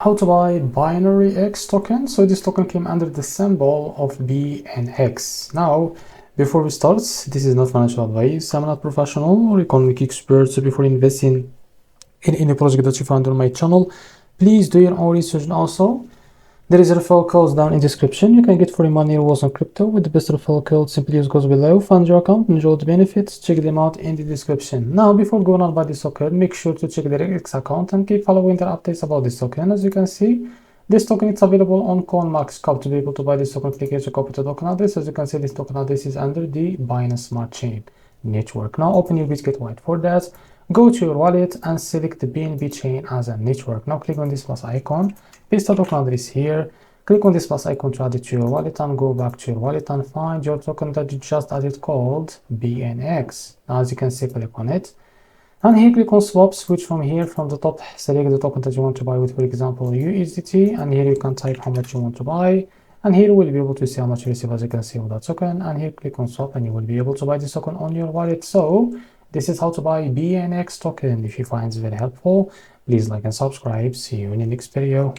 How to buy BinaryX token. So this token came under the symbol of BNX. Now, before we start, this is not financial advice. I'm not professional or economic expert. So before investing in any project that you find on my channel, please do your own research. And also, there is a referral code down in description. You can get free money rewards on crypto with the best referral code. Simply use goes below, fund your account, enjoy the benefits. Check them out in the description. Now, before going on by this token, make sure to check the REFERRAL account and keep following the updates about this token. As you can see, this token is available on MEXC. To be able to buy this token, click here to copy the token address. As you can see, this token address is under the Binance Smart Chain network. Now, open your Bitget wallet. For that, go to your wallet and select the BNB chain as a network. Now, click on this plus icon. Paste the token address here. Click on this plus icon to add it to your wallet and go back to your wallet and find your token that you just added called BNX. Now, as you can see, click on it. And here click on swap, switch from here from the top, select the token that you want to buy with, for example, USDT, and here you can type how much you want to buy. And here you will be able to see how much you receive, as you can see, with that token. And here click on swap and you will be able to buy this token on your wallet. So this is how to buy BNX token. If you find it very helpful, please like and subscribe. See you in the next video.